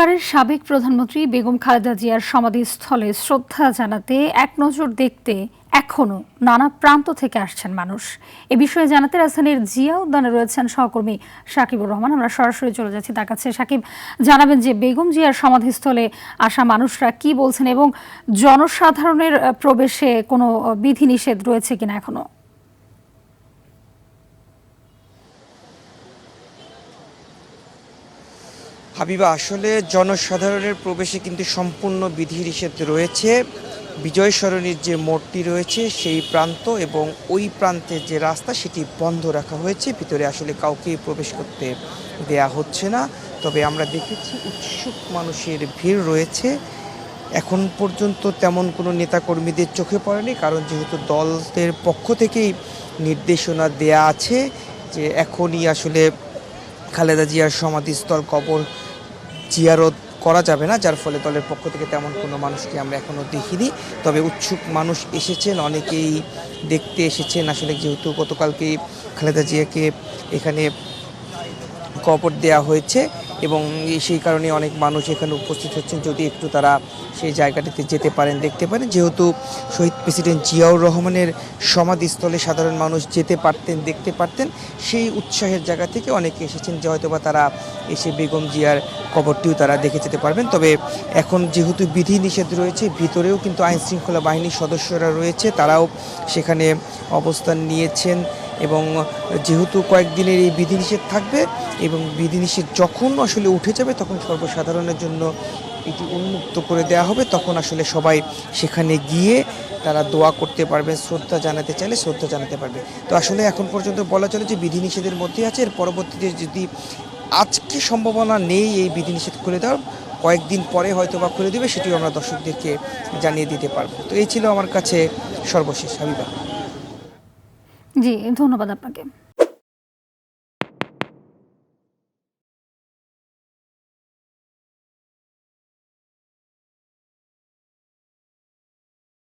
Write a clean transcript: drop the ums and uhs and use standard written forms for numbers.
মিয়ানমারের সাবেক প্রধানমন্ত্রী বেগম খালেদা জিয়ার সমাধিস্থলে শ্রদ্ধা জানাতে এক নজর দেখতে এখনো নানা প্রান্ত থেকে আসছেন মানুষ। এ বিষয়ে জানাতে রাজধানীর জিয়া উদ্যানে রয়েছেন সহকর্মী সাকিবুর রহমান। আমরা সরাসরি চলে যাচ্ছি তার কাছে। সাকিব, জানাবেন যে বেগম জিয়ার সমাধিস্থলে আসা মানুষরা কি বলছেন এবং জনসাধারণের প্রবেশে কোনো বিধিনিষেধ রয়েছে কিনা এখনো? হাবিবা, আসলে জনসাধারণের প্রবেশে কিন্তু সম্পূর্ণ বিধিনিষেধ রয়েছে। বিজয় সরণির যে মোড়টি রয়েছে সেই প্রান্ত এবং ওই প্রান্তের যে রাস্তা সেটি বন্ধ রাখা হয়েছে। ভিতরে আসলে কাউকেই প্রবেশ করতে দেয়া হচ্ছে না। তবে আমরা দেখেছি উৎসুক মানুষের ভিড় রয়েছে। এখন পর্যন্ত তেমন কোনো নেতাকর্মীদের চোখে পড়েনি, কারণ যেহেতু দলের পক্ষ থেকেই নির্দেশনা দেয়া আছে যে এখনই আসলে খালেদা জিয়ার সমাধিস্থল কবর জিয়ারত করা যাবে না, যার ফলে দলের পক্ষ থেকে তেমন কোনো মানুষকে আমরা এখনও দেখিনি। তবে উৎসুক মানুষ এসেছেন, অনেকেই দেখতে এসেছেন। আসলে যেহেতু গতকালকেই খালেদা জিয়াকে এখানে কবর দেওয়া হয়েছে এবং সেই কারণে অনেক মানুষ এখানে উপস্থিত হচ্ছেন, যদি একটু তারা সেই জায়গাটিতে যেতে পারেন, দেখতে পারেন। যেহেতু শহীদ প্রেসিডেন্ট জিয়াউর রহমানের সমাধিস্থলে সাধারণ মানুষ যেতে পারতেন, দেখতে পারতেন, সেই উৎসাহের জায়গা থেকে অনেকে এসেছেন যে হয়তোবা তারা এসে বেগম জিয়ার কবরটিও তারা দেখে যেতে পারবেন। তবে এখন যেহেতু বিধিনিষেধ রয়েছে, ভিতরেও কিন্তু আইনশৃঙ্খলা বাহিনীর সদস্যরা রয়েছে, তারাও সেখানে অবস্থান নিয়েছেন এবং যেহেতু কয়েকদিনের এই বিধিনিষেধ থাকবে এবং বিধিনিষেধ যখন আসলে উঠে যাবে তখন সর্বসাধারণের জন্য এটি উন্মুক্ত করে দেওয়া হবে। তখন আসলে সবাই সেখানে গিয়ে তারা দোয়া করতে পারবে, শ্রদ্ধা জানাতে চাইলে শ্রদ্ধা জানাতে পারবে। তো আসলে এখন পর্যন্ত বলা চলে যে বিধিনিষেধের মধ্যে আছে। এর পরবর্তীতে যদি আজকে সম্ভাবনা নেই এই বিধিনিষেধ খুলে দেওয়ার, কয়েকদিন পরে হয়তো বা খুলে দেবে, সেটিও আমরা দর্শকদেরকে জানিয়ে দিতে পারবো। তো এই ছিল আমার কাছে সর্বশেষ, হাবিবা। জি, ধন্যবাদ আপনাকে।